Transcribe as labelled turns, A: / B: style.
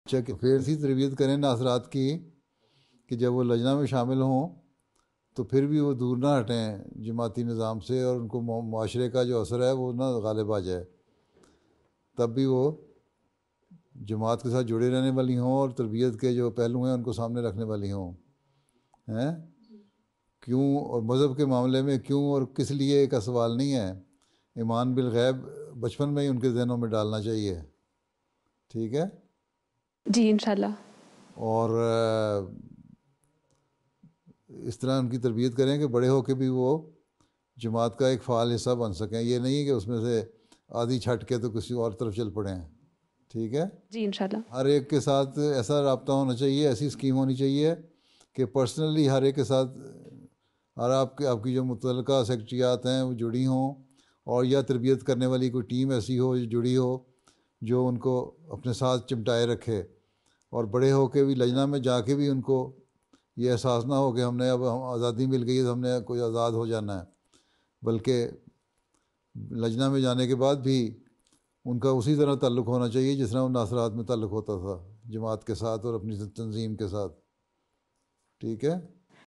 A: Check फिर सी तरबियत करें नासरात की कि जब वो लजना में शामिल हों तो फिर भी वो दूर ना हटें जमाती निज़ाम से, और उनको माशरे का जो असर है वो ना गालिब आ जाए, तब भी वो जमात के साथ जुड़े रहने वाली हों और तरबियत के जो पहलू हैं उनको सामने रखने वाली हों। हैं क्यों, और मज़हब के मामले में क्यों और किस लिए का सवाल नहीं है, ईमान बिल गैब बचपन में ही उनके जहनों में डालना चाहिए। ठीक है।
B: जी इंशाल्लाह।
A: और इस तरह उनकी तरबियत करें कि बड़े होकर भी वो जमात का एक फ़ाल हिस्सा बन सकें। ये नहीं कि उसमें से आधी छट के तो किसी और तरफ चल पड़े हैं। ठीक है।
B: जी इंशाल्लाह।
A: हर एक के साथ ऐसा रब्ता होना चाहिए, ऐसी स्कीम होनी चाहिए कि पर्सनली हर एक के साथ, और आपकी जो मुतल्लिका सेक्रेटरियात हैं वो जुड़ी हों, और या तरबियत करने वाली कोई टीम ऐसी हो जो जुड़ी हो जो उनको अपने साथ चिमटाए रखे, और बड़े हो के भी लजना में जाके भी उनको ये एहसास ना हो कि हमने अब हम आज़ादी मिल गई है तो हमने कोई आज़ाद हो जाना है, बल्कि लजना में जाने के बाद भी उनका उसी तरह ताल्लुक़ होना चाहिए जिस तरह उन नासरात में ताल्लुक़ होता था जमात के साथ और अपनी तंजीम के साथ। ठीक है।